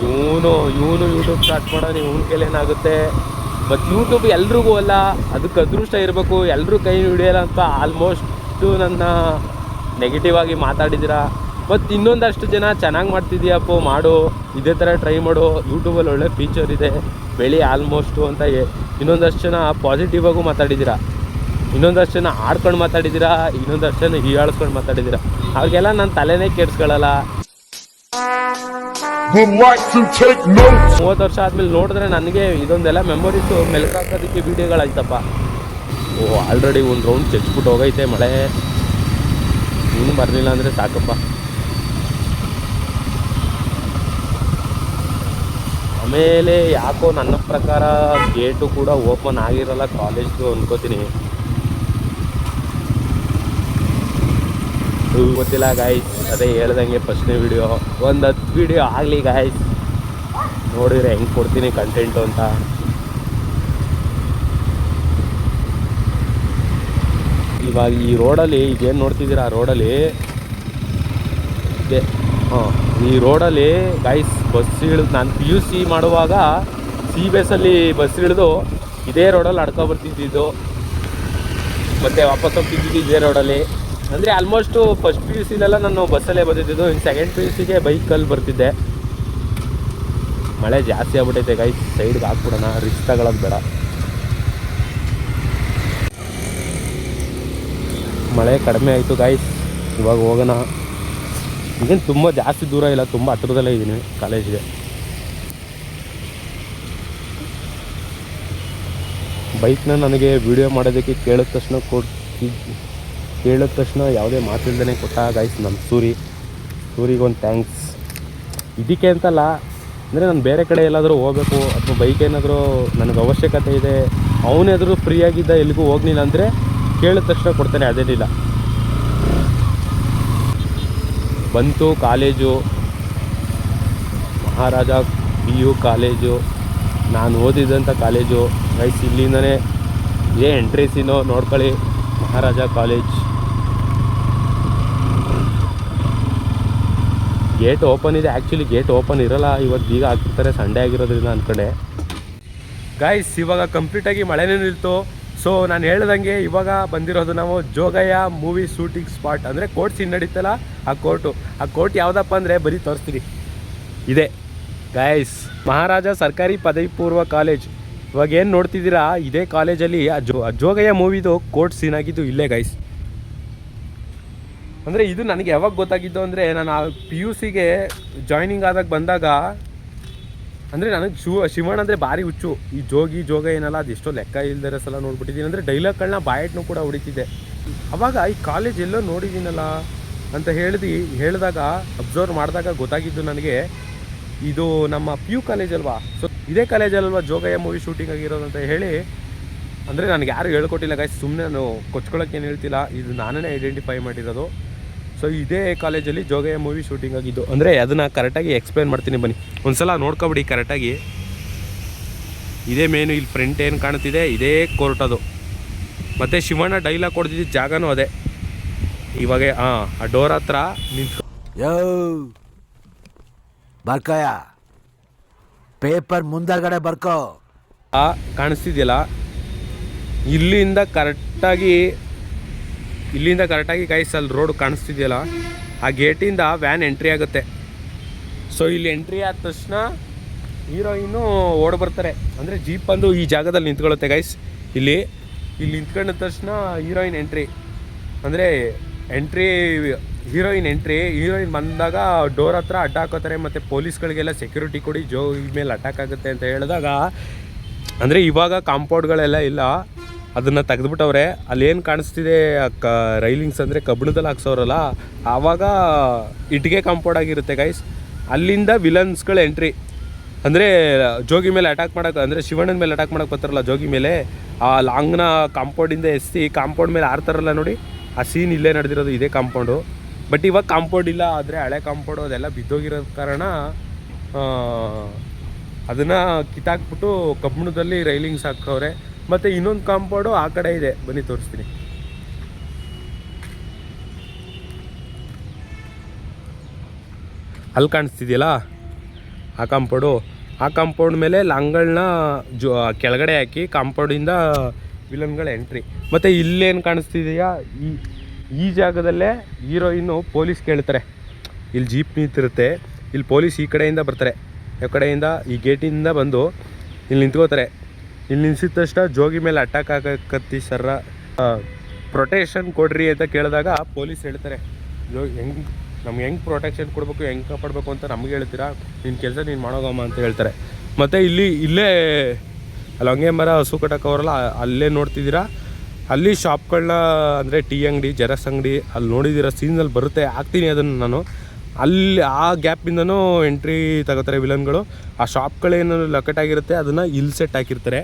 ಇವನು ಯೂಟ್ಯೂಬ್ ಸ್ಟಾರ್ಟ್ ಮಾಡೋನು, ಇವನ ಕೈಲೇನಾಗುತ್ತೆ. ಮತ್ತು ಯೂಟ್ಯೂಬ್ ಎಲ್ರಿಗೂ ಅಲ್ಲ, ಅದಕ್ಕೆ ಅದೃಷ್ಟ ಇರಬೇಕು, ಎಲ್ಲರೂ ಕೈ ಹಿಡಿಯೋಲ್ಲ ಅಂತ ಆಲ್ಮೋಸ್ಟು ನನ್ನ ನೆಗೆಟಿವ್ ಆಗಿ ಮಾತಾಡಿದ್ದೀರಾ. ಮತ್ತು ಇನ್ನೊಂದಷ್ಟು ಜನ ಚೆನ್ನಾಗಿ ಮಾಡ್ತಿದ್ದೀಯಪ್ಪ, ಮಾಡು, ಇದೇ ಥರ ಟ್ರೈ ಮಾಡು, ಯೂಟ್ಯೂಬಲ್ಲಿ ಒಳ್ಳೆ ಫೀಚರ್ ಇದೆ, ಬೆಳಿ ಆಲ್ಮೋಸ್ಟು ಅಂತ ಇನ್ನೊಂದಷ್ಟು ಜನ ಪಾಸಿಟಿವ್ ಆಗು ಮಾತಾಡಿದ್ದೀರಾ, ಇನ್ನೊಂದಷ್ಟು ಜನ ಆಡ್ಕೊಂಡು ಮಾತಾಡಿದ್ದೀರಾ, ಇನ್ನೊಂದಷ್ಟು ಜನ ಹೀಯಾಳಿಸ್ಕೊಂಡು ಮಾತಾಡಿದ್ದೀರಾ. ಅವ್ರಿಗೆಲ್ಲ ನಾನು ತಲೆನೇ ಕೆಡ್ಸ್ಕೊಳ್ಳಲ್ಲ. 30 ವರ್ಷ ಆದಮೇಲೆ ನೋಡಿದ್ರೆ ನನಗೆ ಇದೊಂದೆಲ್ಲ ಮೆಮೊರೀಸು ಮೆಲ್ಕಾಕೋದಕ್ಕೆ ವೀಡಿಯೋಗಳಾಯ್ತಪ್ಪ. ಆಲ್ರೆಡಿ ಒಂದು ರೌಂಡ್ ಚೆಚ್ಬಿಟ್ಟು ಹೋಗೈತೆ ಮಳೆ, ಇನ್ನೂ ಬರಲಿಲ್ಲ ಅಂದರೆ ಸಾಕಪ್ಪ. ಆಮೇಲೆ ಯಾಕೋ ನನ್ನ ಪ್ರಕಾರ ಗೇಟು ಕೂಡ ಓಪನ್ ಆಗಿರಲ್ಲ ಕಾಲೇಜ್ದು ಅನ್ಕೋತೀನಿ, ಗೊತ್ತಿಲ್ಲ ಗಾಯ್ಸ್. ಅದೇ ಹೇಳ್ದಂಗೆ ಫಸ್ಟ್ನೇ ವೀಡಿಯೋ ಒಂದು 10 ವೀಡಿಯೋ ಆಗಲಿ ಗಾಯ್ಸ್, ನೋಡಿದ್ರೆ ಹೆಂಗೆ ಕೊಡ್ತೀನಿ ಕಂಟೆಂಟು ಅಂತ. ಇವಾಗ ಈ ರೋಡಲ್ಲಿ ಈಗೇನು ನೋಡ್ತಿದ್ದೀರಾ, ರೋಡಲ್ಲಿ ಈ ರೋಡಲ್ಲಿ ಗಾಯ್ಸ್ ಬಸ್ ಇಳಿದು, ನಾನು PUC ಮಾಡುವಾಗ CBSಲ್ಲಿ ಬಸ್ ಇಳಿದು ಇದೇ ರೋಡಲ್ಲಿ ಬರ್ತಿದ್ದಿದ್ದು, ಮತ್ತು ವಾಪಸ್ ಹೋಗ್ತಿದ್ದಿದ್ದು ಇದೇ ರೋಡಲ್ಲಿ. ಅಂದರೆ ಆಲ್ಮೋಸ್ಟು ಫಸ್ಟ್ PUCಲೆಲ್ಲ ನಾನು ಬಸ್ಸಲ್ಲೇ ಬಂದಿದ್ದು, ಇನ್ನು ಸೆಕೆಂಡ್ PUCಗೆ ಬೈಕಲ್ಲಿ ಬರ್ತಿದ್ದೆ. ಮಳೆ ಜಾಸ್ತಿ ಆಗ್ಬಿಟ್ಟೈತೆ ಗೈಸ್, ಸೈಡ್ಗೆ ಹಾಕ್ಬಿಡೋಣ, ರಿಸ್ಕ್ ತಗೊಳ್ಳೋದು ಬೇಡ. ಮಳೆ ಕಡಿಮೆ ಆಯಿತು ಗೈಸ್, ಇವಾಗ ಹೋಗೋಣ. ಈಗೇನು ತುಂಬ ಜಾಸ್ತಿ ದೂರ ಇಲ್ಲ, ತುಂಬ ಹತ್ರದಲ್ಲೇ ಇದ್ದೀನಿ ಕಾಲೇಜ್ಗೆ. ಬೈಕ್ನ ನನಗೆ ವಿಡಿಯೋ ಮಾಡೋದಕ್ಕೆ ಕೇಳಿದ ತಕ್ಷಣ ಯಾವುದೇ ಮಾತಿಲ್ದೇ ಕೊಟ್ಟ ಗೈಸ್ ನಮ್ಮ ಸೂರಿಗೊಂದು ಥ್ಯಾಂಕ್ಸ್. ಇದಕ್ಕೆ ಅಂತಲ್ಲ, ಅಂದರೆ ನಾನು ಬೇರೆ ಕಡೆ ಎಲ್ಲಾದರೂ ಹೋಗಬೇಕು ಅಥವಾ ಬೈಕ್ ಏನಾದರೂ ನನಗೆ ಅವಶ್ಯಕತೆ ಇದೆ, ಅವನೇನಾದರೂ ಫ್ರೀಯಾಗಿದ್ದ ಎಲ್ಲಿಗೂ ಹೋಗಲಿಲ್ಲ ಅಂದರೆ ಕೇಳಿದ ತಕ್ಷಣ ಕೊಡ್ತಾನೆ, ಅದೇನಿಲ್ಲ. ಬಂತು ಕಾಲೇಜು, ಮಹಾರಾಜ PU ಕಾಲೇಜು, ನಾನು ಓದಿದಂಥ ಕಾಲೇಜು ಗೈಸ್. ಇಲ್ಲಿಂದನೇ ಎಂಟ್ರೀಸಿನೋ ನೋಡ್ಕೊಳ್ಳಿ, ಮಹಾರಾಜ ಕಾಲೇಜ್. ಗೇಟ್ ಓಪನ್ ಇದೆ, ಆ್ಯಕ್ಚುಲಿ ಗೇಟ್ ಓಪನ್ ಇರೋಲ್ಲ, ಇವತ್ತು ಬೀಗ ಹಾಕಿರ್ತಾರೆ ಸಂಡೇ ಆಗಿರೋದ್ರಿಂದ ಅಂದ್ಕೊಂಡೆ ಗಾಯ್ಸ್. ಇವಾಗ ಕಂಪ್ಲೀಟಾಗಿ ಮಳೆನೇ ನಿಲ್ತು. ಸೊ ನಾನು ಹೇಳ್ದಂಗೆ ಇವಾಗ ಬಂದಿರೋದು ನಾವು ಜೋಗಯ್ಯ ಮೂವಿ ಶೂಟಿಂಗ್ ಸ್ಪಾಟ್, ಅಂದರೆ ಕೋರ್ಟ್ ಸೀನ್ ನಡೀತಲ್ಲ ಆ ಕೋರ್ಟ್ ಯಾವುದಪ್ಪ ಅಂದರೆ ಬರೀ ತೋರಿಸ್ತೀನಿ, ಇದೆ ಗಾಯ್ಸ್, ಮಹಾರಾಜ ಸರ್ಕಾರಿ ಪದವಿ ಪೂರ್ವ ಕಾಲೇಜ್. ಇವಾಗ ಏನು ನೋಡ್ತಿದ್ದೀರಾ, ಇದೇ ಕಾಲೇಜಲ್ಲಿ ಜೋಗಯ್ಯ ಮೂವಿದು ಕೋರ್ಟ್ ಸೀನ್ ಆಗಿದ್ದು ಇಲ್ಲೇ ಗೈಸ್. ಅಂದರೆ ಇದು ನನಗೆ ಯಾವಾಗ ಗೊತ್ತಾಗಿದ್ದು ಅಂದರೆ ನಾನು ಪಿ ಯು ಸಿಗೆ ಜಾಯ್ನಿಂಗ್ ಆದಾಗ ಬಂದಾಗ ಅಂದರೆ ನನಗೆ ಶಿವಣ್ಣ ಅಂದರೆ ಭಾರಿ ಹುಚ್ಚು. ಈ ಜೋಗ ಏನಲ್ಲ ಅದು ಎಷ್ಟೋ ಲೆಕ್ಕ ಇಲ್ದಿರೋ ಸಲ ನೋಡ್ಬಿಟ್ಟಿದ್ದೀನಿ. ಅಂದರೆ ಡೈಲಾಗ್ಗಳನ್ನ ಬಾಯಟ್ನೂ ಕೂಡ ಹೊಡಿತಿದ್ದೆ. ಆವಾಗ ಈ ಕಾಲೇಜ್ ಎಲ್ಲೋ ನೋಡಿದ್ದೀನಲ್ಲ ಅಂತ ಹೇಳಿದಾಗ ಅಬ್ಸರ್ವ್ ಮಾಡಿದಾಗ ಗೊತ್ತಾಗಿದ್ದು ನನಗೆ ಇದು ನಮ್ಮ ಪಿ ಯು ಕಾಲೇಜ್ ಅಲ್ವಾ, ಸೊ ಇದೇ ಕಾಲೇಜಲ್ವಾ ಜೋಗಯ್ಯ ಮೂವಿ ಶೂಟಿಂಗ್ ಆಗಿರೋದು ಅಂತ ಹೇಳಿ. ಅಂದರೆ ನನಗೆ ಯಾರು ಹೇಳ್ಕೊಟ್ಟಿಲ್ಲ ಗೈಸ್, ಸುಮ್ಮನೆ ನಾನು ಕೊಚ್ಕೊಳ್ಳೋಕ್ಕೇನು ಹೇಳ್ತಿಲ್ಲ, ಇದು ನಾನೇ ಐಡೆಂಟಿಫೈ ಮಾಡಿರೋದು. ಸೊ ಇದೇ ಕಾಲೇಜಲ್ಲಿ ಜೋಗಯ್ಯ ಮೂವಿ ಶೂಟಿಂಗ್ ಆಗಿದ್ದು. ಅಂದರೆ ಅದನ್ನು ಕರೆಕ್ಟಾಗಿ ಎಕ್ಸ್ಪ್ಲೇನ್ ಮಾಡ್ತೀನಿ ಬನ್ನಿ, ಒಂದು ಸಲ ನೋಡ್ಕೊಬಿಡಿ ಕರೆಕ್ಟಾಗಿ. ಇದೇ ಮೇನು, ಇಲ್ಲಿ ಫ್ರಂಟ್ ಏನು ಕಾಣ್ತಿದೆ ಇದೇ ಕೋರ್ಟ್ ಅದು. ಮತ್ತು ಶಿವಣ್ಣ ಡೈಲಾಗ್ ಕೊಡ್ತಿದ್ದ ಜಾಗನೂ ಅದೇ. ಇವಾಗ ಆ ಡೋರ್ ಹತ್ರ ನಿಂತು ಬರ್ಕಯ ಪೇಪರ್ ಮುಂದಗಡೆ ಬರ್ಕೋ ಕಾಣಿಸ್ತಿದೆಯಲ್ಲ, ಇಲ್ಲಿಂದ ಕರೆಕ್ಟಾಗಿ ಗೈಸ್ ಅಲ್ಲಿ ರೋಡ್ ಕಾಣಿಸ್ತಿದೆಯಲ್ಲ, ಆ ಗೇಟಿಂದ ವ್ಯಾನ್ ಎಂಟ್ರಿ ಆಗುತ್ತೆ. ಸೊ ಇಲ್ಲಿ ಎಂಟ್ರಿ ಆದ ತಕ್ಷಣ ಹೀರೋಯಿನ್ನು ಓಡಿ ಬರ್ತಾರೆ. ಅಂದರೆ ಜೀಪ್ ಬಂದು ಈ ಜಾಗದಲ್ಲಿ ನಿಂತ್ಕೊಳ್ಳುತ್ತೆ ಗೈಸ್. ಇಲ್ಲಿ ನಿಂತ್ಕೊಂಡ ತಕ್ಷಣ ಹೀರೋಯಿನ್ ಎಂಟ್ರಿ ಹೀರೋಯಿನ್ ಬಂದಾಗ ಡೋರ್ ಹತ್ರ ಅಡ್ಡ ಹಾಕೋತಾರೆ. ಮತ್ತು ಪೊಲೀಸ್ಗಳಿಗೆಲ್ಲ ಸೆಕ್ಯೂರಿಟಿ ಕೊಡಿ, ಮೇಲೆ ಅಟ್ಯಾಕ್ ಆಗುತ್ತೆ ಅಂತ ಹೇಳಿದಾಗ, ಅಂದರೆ ಇವಾಗ ಕಾಂಪೌಂಡ್ಗಳೆಲ್ಲ ಇಲ್ಲ, ಅದನ್ನು ತೆಗೆದುಬಿಟ್ಟವ್ರೆ. ಅಲ್ಲೇನು ಕಾಣಿಸ್ತಿದೆ ರೈಲಿಂಗ್ಸ್ ಅಂದರೆ ಕಬ್ಬಿಣದಲ್ಲಿ ಹಾಕ್ಸೋರಲ್ಲ, ಆವಾಗ ಇಟ್ಟಿಗೆ ಕಾಂಪೌಂಡ್ ಆಗಿರುತ್ತೆ ಗೈಸ್. ಅಲ್ಲಿಂದ ವಿಲನ್ಸ್ಗಳು ಎಂಟ್ರಿ. ಅಂದರೆ ಜೋಗಿ ಮೇಲೆ ಅಟ್ಯಾಕ್ ಮಾಡೋಕೆ, ಅಂದರೆ ಶಿವಣ್ಣನ ಮೇಲೆ ಅಟ್ಯಾಕ್ ಮಾಡೋಕೆ ಬರ್ತಾರಲ್ಲ ಜೋಗಿ ಮೇಲೆ, ಆ ಲಾಂಗ್ನ ಕಾಂಪೌಂಡಿಂದ ಎಸ್ಸಿ ಕಾಂಪೌಂಡ್ ಮೇಲೆ ಆರ್ತಾರಲ್ಲ ನೋಡಿ, ಆ ಸೀನ್ ಇಲ್ಲೇ ನಡೆದಿರೋದು ಇದೇ ಕಾಂಪೌಂಡು. ಬಟ್ ಇವಾಗ ಕಾಂಪೌಂಡ್ ಇಲ್ಲ, ಆದರೆ ಹಳೆ ಕಾಂಪೌಂಡು ಅದೆಲ್ಲ ಬಿದ್ದೋಗಿರೋ ಕಾರಣ ಅದನ್ನು ಕಿತ್ತಾಕ್ಬಿಟ್ಟು ಕಬ್ಬಿಣದಲ್ಲಿ ರೈಲಿಂಗ್ಸ್ ಹಾಕವ್ರೆ. ಮತ್ತು ಇನ್ನೊಂದು ಕಾಂಪೌಂಡು ಆ ಕಡೆ ಇದೆ, ಬನ್ನಿ ತೋರಿಸ್ತೀನಿ. ಅಲ್ಲಿ ಕಾಣಿಸ್ತಿದೆಯಲ್ಲ ಆ ಕಾಂಪೌಂಡ್ ಮೇಲೆ ಲಾಂಗ್ಗಳನ್ನ ಕೆಳಗಡೆ ಹಾಕಿ ಕಾಂಪೌಂಡಿಂದ ವಿಲನ್ಗಳ ಎಂಟ್ರಿ. ಮತ್ತು ಇಲ್ಲೇನು ಕಾಣಿಸ್ತಿದೆಯಾ, ಈ ಜಾಗದಲ್ಲೇ ಹೀರೋಯಿನ್ನು ಪೊಲೀಸ್ ಕೇಳ್ತಾರೆ. ಇಲ್ಲಿ ಜೀಪ್ ನಿಂತಿರುತ್ತೆ, ಇಲ್ಲಿ ಪೊಲೀಸ್ ಈ ಕಡೆಯಿಂದ ಬರ್ತಾರೆ, ಯಾವ ಕಡೆಯಿಂದ ಈ ಗೇಟಿಂದ ಬಂದು ಇಲ್ಲಿ ನಿಂತ್ಕೋತಾರೆ. ಇಲ್ಲಿ ನಿಲ್ಸಿದ ತಕ್ಷಣ ಜೋಗಿ ಮೇಲೆ ಅಟ್ಯಾಕ್ ಆಗಕತ್ತಿ ಸರ, ಪ್ರೊಟೆಕ್ಷನ್ ಕೊಡ್ರಿ ಅಂತ ಕೇಳಿದಾಗ ಪೊಲೀಸ್ ಹೇಳ್ತಾರೆ, ನಮ್ಗೆ ಹೆಂಗೆ ಪ್ರೊಟೆಕ್ಷನ್ ಕೊಡಬೇಕು, ಹೆಂಗೆ ಕಾಪಾಡಬೇಕು ಅಂತ ನಮಗೆ ಹೇಳ್ತೀರಾ, ನಿನ್ನ ಕೆಲಸ ನೀನು ಮಾಡೋಗಮ್ಮ ಅಂತ ಹೇಳ್ತಾರೆ. ಮತ್ತು ಇಲ್ಲೇ ಅಲ್ಲಿ ಹಂಗೆ ಮರ ಹಸು ಕಟ್ಟೋಕವ್ರಲ್ಲ, ಅಲ್ಲೇ ನೋಡ್ತಿದ್ದೀರಾ, ಅಲ್ಲಿ ಶಾಪ್ಗಳನ್ನ ಅಂದರೆ ಟೀ ಅಂಗಡಿ, ಜೆರಾಕ್ಸ್ ಅಂಗಡಿ ಅಲ್ಲಿ ನೋಡಿದ್ದೀರಾ, ಸೀನ್ಸಲ್ಲಿ ಬರುತ್ತೆ, ಹಾಕ್ತೀನಿ ಅದನ್ನು ನಾನು. ಅಲ್ಲಿ ಆ ಗ್ಯಾಪಿಂದನೂ ಎಂಟ್ರಿ ತಗೋತಾರೆ ವಿಲನ್ಗಳು. ಆ ಶಾಪ್ಗಳೇನು ಲೊಕೇಟಾಗಿರುತ್ತೆ ಅದನ್ನು ಇಲ್ಲಿ ಸೆಟ್ ಹಾಕಿರ್ತಾರೆ.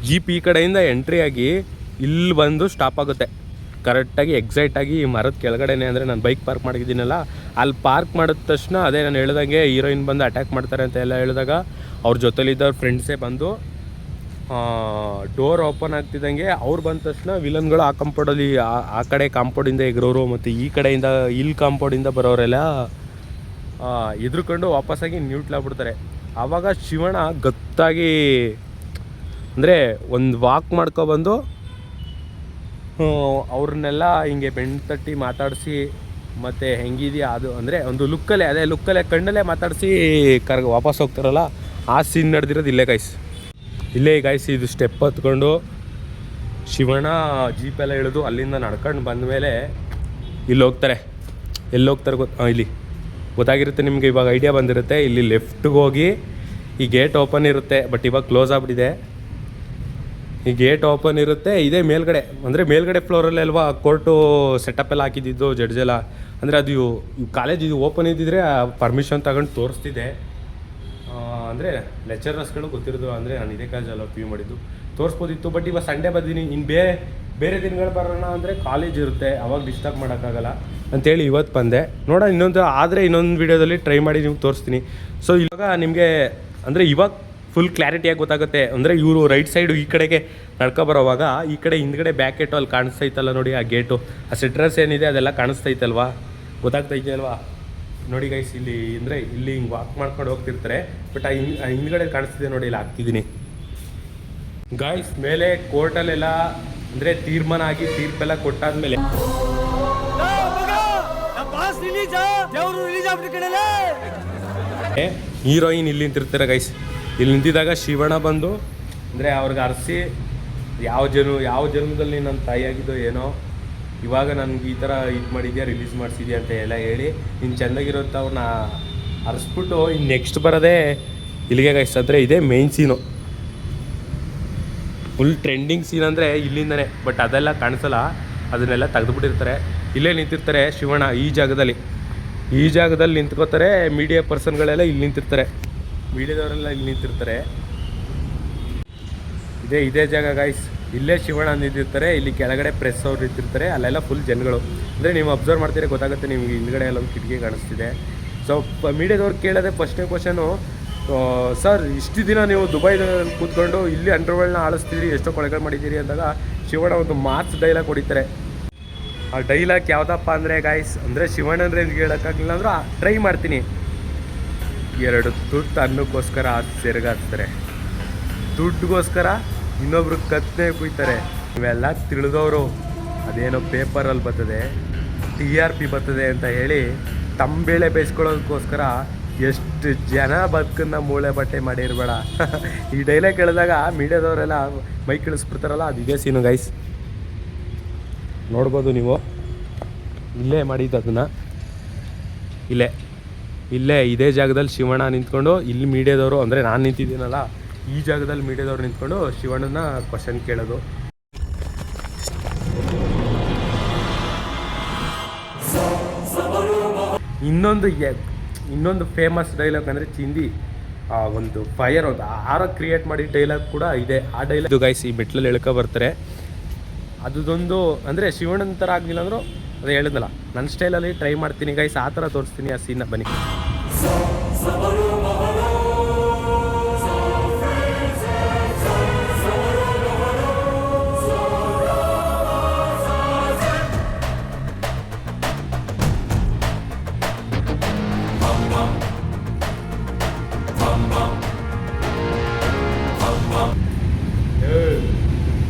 ಜೀಪ್ ಈ ಕಡೆಯಿಂದ ಎಂಟ್ರಿ ಆಗಿ ಇಲ್ಲಿ ಬಂದು ಸ್ಟಾಪ್ ಆಗುತ್ತೆ ಕರೆಕ್ಟಾಗಿ ಎಕ್ಸೈಟಾಗಿ ಈ ಮರದ ಕೆಳಗಡೆನೇ. ಅಂದರೆ ನಾನು ಬೈಕ್ ಪಾರ್ಕ್ ಮಾಡಿದ್ದೀನಲ್ಲ, ಅಲ್ಲಿ ಪಾರ್ಕ್ ಮಾಡಿದ ತಕ್ಷಣ ಅದೇ ನಾನು ಹೇಳ್ದಂಗೆ ಹೀರೋಯಿನ್ ಬಂದು ಅಟ್ಯಾಕ್ ಮಾಡ್ತಾರೆ ಅಂತ ಎಲ್ಲ ಹೇಳಿದಾಗ ಅವ್ರ ಜೊತೆಲಿದ್ದವ್ರ ಫ್ರೆಂಡ್ಸೇ ಬಂದು ಡೋರ್ ಓಪನ್ ಆಗ್ತಿದ್ದಂಗೆ ಅವ್ರು ಬಂದ ತಕ್ಷಣ ವಿಲನ್ಗಳು ಆ ಕಾಂಪೌಂಡಲ್ಲಿ ಆ ಕಡೆ ಕಾಂಪೌಂಡಿಂದ ಎಗ್ರೋರು ಮತ್ತು ಈ ಕಡೆಯಿಂದ ಇಲ್ಲಿ ಕಾಂಪೌಂಡಿಂದ ಬರೋರೆಲ್ಲ ಎದುರುಕೊಂಡು ವಾಪಸ್ಸಾಗಿ ನ್ಯೂಟ್ಲಾಗ್ಬಿಡ್ತಾರೆ. ಆವಾಗ ಶಿವಣ್ಣ ಗತ್ತಾಗಿ ಅಂದರೆ ಒಂದು ವಾಕ್ ಮಾಡ್ಕೊಬಂದು ಅವ್ರನ್ನೆಲ್ಲ ಹಿಂಗೆ ಬೆಣ್ಣು ತಟ್ಟಿ ಮಾತಾಡಿಸಿ, ಮತ್ತು ಹೆಂಗಿದೆಯಾ ಅದು ಅಂದರೆ ಒಂದು ಲುಕ್ಕಲ್ಲೇ ಕಣ್ಣಲ್ಲೇ ಮಾತಾಡಿಸಿ ವಾಪಸ್ ಹೋಗ್ತಾರಲ್ಲ, ಆ ಸೀನ್ ನಡೆದಿರೋದು ಇಲ್ಲೇ ಗೈಸ್. ಇದು ಸ್ಟೆಪ್ ಹತ್ಕೊಂಡು ಶಿವಣ್ಣ ಜೀಪೆಲ್ಲ ಇಳಿದು ಅಲ್ಲಿಂದ ನಡ್ಕೊಂಡು ಬಂದಮೇಲೆ ಇಲ್ಲಿ ಹೋಗ್ತಾರೆ. ಎಲ್ಲಿ ಹೋಗ್ತಾರೆ ಇಲ್ಲಿ ಗೊತ್ತಾಗಿರುತ್ತೆ ನಿಮಗೆ, ಇವಾಗ ಐಡಿಯಾ ಬಂದಿರುತ್ತೆ. ಇಲ್ಲಿ ಲೆಫ್ಟ್ಗೆ ಹೋಗಿ ಈ ಗೇಟ್ ಓಪನ್ ಇರುತ್ತೆ, ಬಟ್ ಇವಾಗ ಕ್ಲೋಸ್ ಆಗಿಬಿಟ್ಟಿದೆ. ಈ ಗೇಟ್ ಓಪನ್ ಇರುತ್ತೆ, ಇದೇ ಮೇಲ್ಗಡೆ, ಅಂದರೆ ಮೇಲ್ಗಡೆ ಫ್ಲೋರಲ್ಲೇ ಅಲ್ವಾ ಕೋರ್ಟು ಸೆಟಪ್ ಎಲ್ಲ ಹಾಕಿದ್ದಿದ್ದು ಜಡ್ಜೆಲ್ಲ. ಅಂದರೆ ಅದು ಕಾಲೇಜ್ ಇದು ಓಪನ್ ಇದ್ದಿದ್ರೆ ಪರ್ಮಿಷನ್ ತಗೊಂಡು ತೋರಿಸ್ತಿದ್ದೆ. ಅಂದರೆ ಲೆಕ್ಚರರ್ಸ್ಗಳು ಗೊತ್ತಿರೋದು, ಅಂದರೆ ನಾನು ಇದೇ ಕಾಲೇಜಲ್ಲ ಪಿ ಯು ಮಾಡಿದ್ದು, ತೋರಿಸ್ಬೋದಿತ್ತು. ಬಟ್ ಇವಾಗ ಸಂಡೇ ಬಂದಿನಿ, ಇನ್ನು ಬೇರೆ ದಿನಗಳು ಬರೋಣ ಅಂದರೆ ಕಾಲೇಜ್ ಇರುತ್ತೆ, ಅವಾಗ ಡಿಸ್ಟರ್ಬ್ ಮಾಡೋಕ್ಕಾಗಲ್ಲ ಅಂತೇಳಿ ಇವತ್ತು ಬಂದೆ. ನೋಡೋಣ ಇನ್ನೊಂದು ವೀಡಿಯೋದಲ್ಲಿ ಟ್ರೈ ಮಾಡಿ ನಿಮ್ಗೆ ತೋರಿಸ್ತೀನಿ. ಸೊ ಇವಾಗ ನಿಮಗೆ ಅಂದರೆ ಇವಾಗ ಫುಲ್ ಕ್ಲಾರಿಟಿಯಾಗಿ ಗೊತ್ತಾಗುತ್ತೆ. ಅಂದರೆ ಇವರು ರೈಟ್ ಸೈಡು ಈ ಕಡೆಗೆ ನಡ್ಕೊಬರೋವಾಗ ಈ ಕಡೆ ಹಿಂದ್ಗಡೆ ಬ್ಯಾಕ್ ಗೇಟು ಅಲ್ಲಿ ಕಾಣಿಸ್ತೈತಲ್ಲ ನೋಡಿ, ಆ ಗೇಟು, ಆ ಸೆಟ್ರಸ್ ಏನಿದೆ ಅದೆಲ್ಲ ಕಾಣಿಸ್ತೈತಲ್ವಾ, ಗೊತ್ತಾಗ್ತೈತೆ ಅಲ್ವಾ ನೋಡಿ ಗೈಸ್. ಇಲ್ಲಿ ಅಂದರೆ ಇಲ್ಲಿ ಹಿಂಗೆ ವಾಕ್ ಮಾಡ್ಕೊಂಡು ಹೋಗ್ತಿರ್ತಾರೆ, ಬಟ್ ಆ ಹಿಂದ್ಗಡೆ ಕಾಣಿಸ್ತಿದೆ ನೋಡಿ, ಇಲ್ಲಿ ಹಾಕ್ತಿದ್ದೀನಿ ಗಾಯ್ಸ್. ಮೇಲೆ ಕೋರ್ಟಲ್ಲೆಲ್ಲ ಅಂದರೆ ತೀರ್ಮಾನ ಆಗಿ ತೀರ್ಪೆಲ್ಲ ಕೊಟ್ಟಾದ್ಮೇಲೆ ಹೀರೋಯಿನ್ ಇಲ್ಲಿ ನಿಂತಿರ್ತಾರೆ ಗೈಸ್. ಇಲ್ಲಿ ನಿಂತಿದ್ದಾಗ ಶಿವಣ್ಣ ಬಂದು ಅಂದರೆ ಅವ್ರಿಗೆ ಅರಸಿ ಯಾವ ಜನ್ಮದಲ್ಲಿ ನನ್ನ ತಾಯಿಯಾಗಿದ್ದೋ ಏನೋ ಇವಾಗ ನನಗೆ ಈ ಥರ ಇದು ಮಾಡಿದ್ಯಾ ರಿಲೀಸ್ ಮಾಡಿಸಿದ್ಯಾ ಅಂತ ಎಲ್ಲ ಹೇಳಿ ಇನ್ನು ಚೆಂದಾಗಿರುತ್ತೆ ಅವ್ರನ್ನ ಅರಿಸ್ಬಿಟ್ಟು ಇನ್ನು ನೆಕ್ಸ್ಟ್ ಬರೋದೇ ಇಲ್ಲಿಗೆ ಗೈಸ್. ಅಂದರೆ ಇದೇ ಮೇಯ್ನ್ ಸೀನು, ಫುಲ್ ಟ್ರೆಂಡಿಂಗ್ ಸೀನ್ ಅಂದರೆ ಇಲ್ಲಿಂದನೇ. ಬಟ್ ಅದೆಲ್ಲ ಕಾಣಿಸಲ್ಲ, ಅದನ್ನೆಲ್ಲ ತೆಗೆದುಬಿಟ್ಟಿರ್ತಾರೆ. ಇಲ್ಲೇ ನಿಂತಿರ್ತಾರೆ ಶಿವಣ್ಣ ಈ ಜಾಗದಲ್ಲಿ ನಿಂತ್ಕೋತಾರೆ. ಮೀಡಿಯಾ ಪರ್ಸನ್ಗಳೆಲ್ಲ ಇಲ್ಲಿ ನಿಂತಿರ್ತಾರೆ, ಮೀಡಿಯಾದವರೆಲ್ಲ ಇಲ್ಲಿ ನಿಂತಿರ್ತಾರೆ. ಇದೇ ಜಾಗ ಗೈಸ್. ಇಲ್ಲೇ ಶಿವಣ್ಣ ನಿಂತಿರ್ತಾರೆ, ಇಲ್ಲಿ ಕೆಳಗಡೆ ಪ್ರೆಸ್ ಅವ್ರು ನಿಂತಿರ್ತಾರೆ, ಅಲ್ಲೆಲ್ಲ ಫುಲ್ ಜನಗಳು. ಅಂದರೆ ನೀವು ಅಬ್ಸರ್ವ್ ಮಾಡ್ತೀರಾ ಗೊತ್ತಾಗುತ್ತೆ ನಿಮಗೆ, ಹಿಂದ್ಗಡೆ ಎಲ್ಲ ಕಿಟಕಿ ಕಾಣಿಸ್ತಿದೆ. ಸೊ ಮೀಡಿಯಾದವ್ರು ಕೇಳೋದೆ ಫಸ್ಟ್ನೇ ಕ್ವಶನು, ಸರ್ ಇಷ್ಟು ದಿನ ನೀವು ದುಬೈದಲ್ಲಿ ಕೂತ್ಕೊಂಡು ಇಲ್ಲಿ ಅಂಡರ್ವರ್ಲ್ಡ್ನ ಆಳಿಸ್ತಿದ್ದೀರಿ, ಎಷ್ಟೋ ಕೊಲೆಗಳು ಮಾಡಿದ್ದೀರಿ ಅಂದಾಗ ಶಿವಣ್ಣ ಒಂದು ಮಾರ್ಕ್ಸ್ ಡೈಲಾಗ್ ಹೊಡಿತಾರೆ. ಆ ಡೈಲಾಗ್ ಯಾವುದಪ್ಪ ಅಂದರೆ ಗಾಯ್ಸ್, ಅಂದರೆ ಶಿವಣ್ಣನ ರೇಂಜ್ಗೆ ಹೇಳೋಕ್ಕಾಗಲಿಲ್ಲ ಅಂದರೂ ಟ್ರೈ ಮಾಡ್ತೀನಿ. 2 ತುತ್ತು ಅನ್ನಕ್ಕೋಸ್ಕರ ಸೆರಗಾಡ್ತಾರೆ, ದುಡ್ಡುಗೋಸ್ಕರ ಇನ್ನೊಬ್ರು ಕತ್ತನೆ ಕುಯ್ತಾರೆ. ಇವೆಲ್ಲ ತಿಳಿದವರು ಅದೇನೋ ಪೇಪರಲ್ಲಿ ಬರ್ತದೆ, TRP ಬರ್ತದೆ ಅಂತ ಹೇಳಿ ತಂಬೇಳೆ ಬೇಯಿಸ್ಕೊಳ್ಳೋದಕ್ಕೋಸ್ಕರ ಎಷ್ಟು ಜನ ಬದುಕನ್ನ ಮೂಳೆ ಬಟ್ಟೆ ಮಾಡಿರಬೇಡ. ಈ ಡೈಲಾಗ್ ಕೇಳಿದಾಗ ಮೀಡಿಯಾದವರೆಲ್ಲ ಮೈ ಕೇಳಿಸ್ಬಿಡ್ತಾರಲ್ಲ, ಅದು ಇದೇ ಸೀನು ಗೈಸ್. ನೋಡ್ಬೋದು ನೀವು, ಇಲ್ಲೇ ಮಾಡಿದ್ದು ಅದನ್ನು. ಇಲ್ಲೇ ಇದೇ ಜಾಗದಲ್ಲಿ ಶಿವಣ್ಣ ನಿಂತ್ಕೊಂಡು, ಇಲ್ಲಿ ಮೀಡಿಯಾದವರು ಅಂದರೆ ನಾನು ನಿಂತಿದ್ದೀನಲ್ಲ ಈ ಜಾಗದಲ್ಲಿ ಮೀಡಿಯಾದವ್ರು ನಿಂತ್ಕೊಂಡು ಶಿವಣ್ಣನ ಕ್ವಶನ್ ಕೇಳೋದು. ಇನ್ನೊಂದು ಫೇಮಸ್ ಡೈಲಾಗ್ ಅಂದರೆ ಚಿಂದಿ ಒಂದು ಫೈರ್ ಒಂದು ಆರ ಕ್ರಿಯೇಟ್ ಮಾಡಿ ಡೈಲಾಗ್ ಕೂಡ ಇದೆ. ಆ ಡೈಲಾಗ್ ಗೈಸ್ ಈ ಮೆಟ್ಲಲ್ಲಿ ಎಳ್ಕೊ ಬರ್ತಾರೆ. ಅದೊಂದು ಅಂದರೆ ಶಿವಣ್ಣನ ಥರ ಆಗಲಿಲ್ಲ ಅಂದರೂ ಅದು ಹೇಳಿದ್ನಲ್ಲ, ನನ್ನ ಸ್ಟೈಲಲ್ಲಿ ಟ್ರೈ ಮಾಡ್ತೀನಿ ಗೈಸ್, ಆ ಥರ ತೋರಿಸ್ತೀನಿ ಆ ಸೀನ್ನ. ಬನ್ನಿ.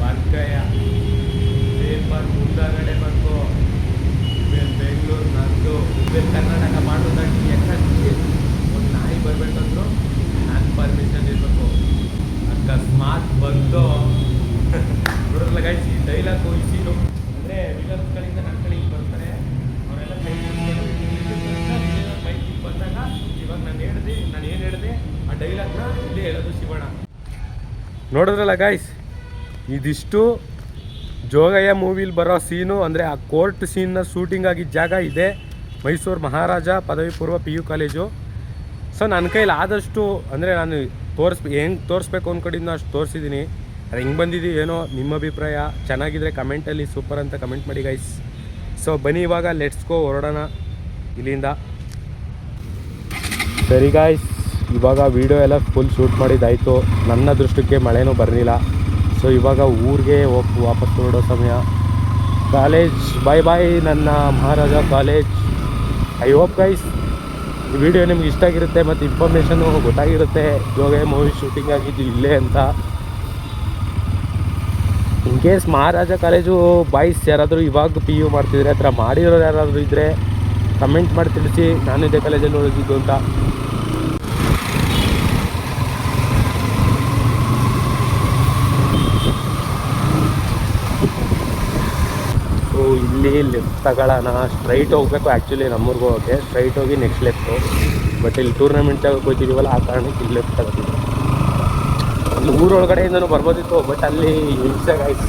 ಬಾರ್ಕಯ್ಯ ಪೇಪರ್ ಮುಂದಾಗಡೆ ಬಂತು, ಬೆಂಗಳೂರು ನಂದು, ಕರ್ನಾಟಕ ಮಾಡೋದಾಗಿ ಯಾಕಂದ್ರೆ ಒಂದು ನಾಯಿ ಬರಬೇಕಂದ್ರು ನಾನು ಪರ್ಮಿಷನ್ ಇರಬೇಕು. ಅಕಸ್ಮಾತ್ ಬಂದು ನೋಡೋಲ್ಲ ಗೈಸ್, ಈ ಡೈಲಾಗು ಈ ಸೀನು ಅಂದರೆ ವಿಲನ್ಸ್ಗಳಿಂದ ನನ್ನ ಕಡೆಗೆ ಬರ್ತಾರೆ, ಅವರೆಲ್ಲ ಮೈಕಿಗೆ ಬಂದಾಗ ಇವಾಗ ನಾನು ಏನು ಹೇಳಿದೆ ಆ ಡೈಲಾಗ್ನ ಇಲ್ಲೇ ಹೇಳೋದು ಶಿವಣ್ಣ. ನೋಡಿದ್ರಲ್ಲ ಗೈಸ್, ಇದಿಷ್ಟು ಜೋಗಯ್ಯ ಮೂವಿಲಿ ಬರೋ ಸೀನು. ಅಂದರೆ ಆ ಕೋರ್ಟ್ ಸೀನ್ನ ಶೂಟಿಂಗ್ ಆಗಿದ್ದ ಜಾಗ ಇದೆ, ಮೈಸೂರು ಮಹಾರಾಜ ಪದವಿ ಪೂರ್ವ PU ಕಾಲೇಜು. ಸೊ ನನ್ನ ಕೈಲಿ ಆದಷ್ಟು ಅಂದರೆ ನಾನು ಹೆಂಗೆ ತೋರಿಸ್ಬೇಕು ಅಂದ್ಕೊಂಡಿದ್ದು ಅಷ್ಟು ತೋರಿಸಿದ್ದೀನಿ. ಅದು ಹೆಂಗೆ ಬಂದಿದ್ದು ಏನೋ ನಿಮ್ಮ ಅಭಿಪ್ರಾಯ. ಚೆನ್ನಾಗಿದ್ರೆ ಕಮೆಂಟಲ್ಲಿ ಸೂಪರ್ ಅಂತ ಕಮೆಂಟ್ ಮಾಡಿ ಗೈಸ್. ಸೊ ಬನ್ನಿ ಇವಾಗ ಲೆಟ್ಸ್ ಗೋ, ಹೊರಡೋಣ ಇಲ್ಲಿಂದ. ಸರಿ ಗಾಯ್ಸ್, ಇವಾಗ ವೀಡಿಯೋ ಎಲ್ಲ ಫುಲ್ ಶೂಟ್ ಮಾಡಿದ್ದಾಯಿತು. ನನ್ನ ದೃಷ್ಟಕ್ಕೆ ಮಳೆನೂ ಬರಲಿಲ್ಲ. ಸೊ ಇವಾಗ ಊರಿಗೆ ವಾಪಸ್ ಹೊರಡೋ ಸಮಯ. ಕಾಲೇಜ್ ಬಾಯ್ ನನ್ನ ಮಹಾರಾಜ ಕಾಲೇಜ್. ಐ ಹೋಪ್ ಗೈಸ್ ಈ ವಿಡಿಯೋ ನಿಮ್ಗೆ ಇಷ್ಟ ಆಗಿರುತ್ತೆ ಮತ್ತು ಇನ್ಫಾರ್ಮೇಷನು ಗೊತ್ತಾಗಿರುತ್ತೆ ಜೋಗಯ್ಯ ಮೂವಿ ಶೂಟಿಂಗ್ ಆಗಿದ್ದು ಇಲ್ಲೇ ಅಂತ. In case Maharaja college boys ಯಾರಾದರೂ ಇವಾಗ PU ಮಾಡ್ತಿದ್ರೆ, ಆ ಥರ ಮಾಡಿರೋರು ಯಾರಾದರೂ ಇದ್ದರೆ ಕಮೆಂಟ್ ಮಾಡಿ ತಿಳಿಸಿ, ನಾನು ಇದೇ ಕಾಲೇಜಲ್ಲಿ ಓದಿದ್ದು ಅಂತ. ಸೊ ಇಲ್ಲಿ ಲೆಫ್ಟ್ ತಗೊಳ್ಳೋಣ, ಸ್ಟ್ರೈಟ್ ಹೋಗಬೇಕು. ಆ್ಯಕ್ಚುಲಿ ನಮ್ಮೂರಿಗೆ ಹೋಗೋಕ್ಕೆ ಸ್ಟ್ರೈಟ್ ಹೋಗಿ ನೆಕ್ಸ್ಟ್ ಲೆಫ್ಟು. ಬಟ್ ಇಲ್ಲಿ ಟೂರ್ನಮೆಂಟ್ ಜಾಗಕ್ಕೆ ಹೋಗ್ತಿದ್ದೀವಲ್ಲ, ಆ ಕಾರಣಕ್ಕೆ ಇಲ್ಲಿ ಲೆಫ್ಟ್ ತಗೋತೀವಿ. ಇಲ್ಲಿ ಊರೊಳಗಡೆಯಿಂದನೂ ಬರ್ಬೋದಿತ್ತು, ಬಟ್ ಅಲ್ಲಿ ಹಿಂಸೆ ಗಾಯ್ಸ್,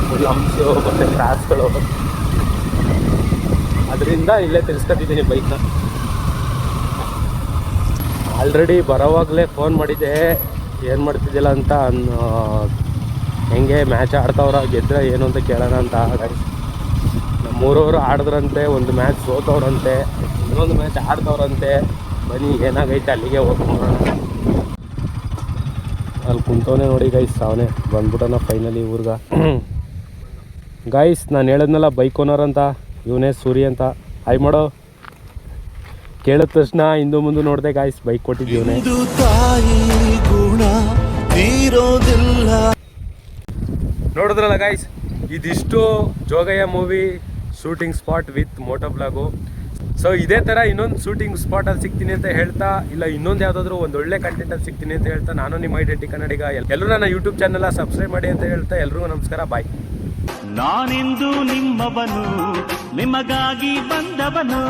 ಫುಲ್ ಹಂಸು ಮತ್ತು ಕ್ರಾಸ್ಗಳು, ಅದರಿಂದ ಇಲ್ಲೇ ತಿರ್ಸ್ಕೊತಿದ್ದೀನಿ ಬೈಕ್ನ. ಆಲ್ರೆಡಿ ಬರೋವಾಗಲೇ ಫೋನ್ ಮಾಡಿದ್ದೆ ಏನು ಮಾಡ್ತಿದ್ದಿಲ್ಲ ಅಂತ, ಹೆಂಗೆ ಮ್ಯಾಚ್ ಆಡ್ತವ್ರ, ಗೆದ್ದರೆ ಏನು ಅಂತ ಕೇಳೋಣ ಅಂತ. ನಮ್ಮೂರವರು ಆಡಿದ್ರಂತೆ, ಒಂದು ಮ್ಯಾಚ್ ಸೋತವ್ರಂತೆ, ಇನ್ನೊಂದು ಮ್ಯಾಚ್ ಆಡ್ತವ್ರಂತೆ. ಬನ್ನಿ ಏನಾಗೈತೆ ಅಲ್ಲಿಗೆ ಹೋಗೋಣ. ಅಲ್ಲಿ ಕುಂತವನೇ ನೋಡಿ ಗೈಸ್, ಅವನೇ ಬಂದ್ಬಿಟ್ಟನ ಫೈನಲಿ ಊರ್ಗ. ಗೈಸ್ ನಾನು ಹೇಳಿದ್ನಲ್ಲ ಬೈಕ್ ಓನರ್ ಅಂತ, ಇವನೇ ಸೂರಿ ಅಂತ. ಹಾಯ್ ಮಾಡೋ. ಕೇಳಿದ ತಕ್ಷಣ ಹಿಂದೂ ಮುಂದೆ ನೋಡಿದೆ ಗಾಯ್ಸ್, ಬೈಕ್ ಕೊಟ್ಟಿದ್ದೀವನೇ. ನೋಡಿದ್ರಲ್ಲ ಗಾಯ್ಸ್, ಇದಿಷ್ಟು Jogayya movie shooting spot with moto blog. So ಇದೇ ಥರ ಇನ್ನೊಂದು ಶೂಟಿಂಗ್ ಸ್ಪಾಟಲ್ಲಿ ಸಿಗ್ತೀನಿ ಅಂತ ಹೇಳ್ತಾ, ಇಲ್ಲ ಇನ್ನೊಂದು ಯಾವುದಾದ್ರೂ ಒಂದು ಒಳ್ಳೆ ಕಂಟೆಂಟಲ್ಲಿ ಸಿಗ್ತೀನಿ ಅಂತ ಹೇಳ್ತಾ, ನಾನು ನಿಮ್ಮ ಐಡೆಂಟಿ ಕನ್ನಡಿಗ. ಎಲ್ಲರೂ ನನ್ನ ಯೂಟ್ಯೂಬ್ ಚಾನಲ್ನ ಸಬ್ಸ್ಕ್ರೈಬ್ ಮಾಡಿ ಅಂತ ಹೇಳ್ತಾ, ಎಲ್ರಿಗೂ ನಮಸ್ಕಾರ, ಬಾಯ್. ನಾನೆಂದು ನಿಮ್ಮವನು ನಿಮಗಾಗಿ ಬಂದವನು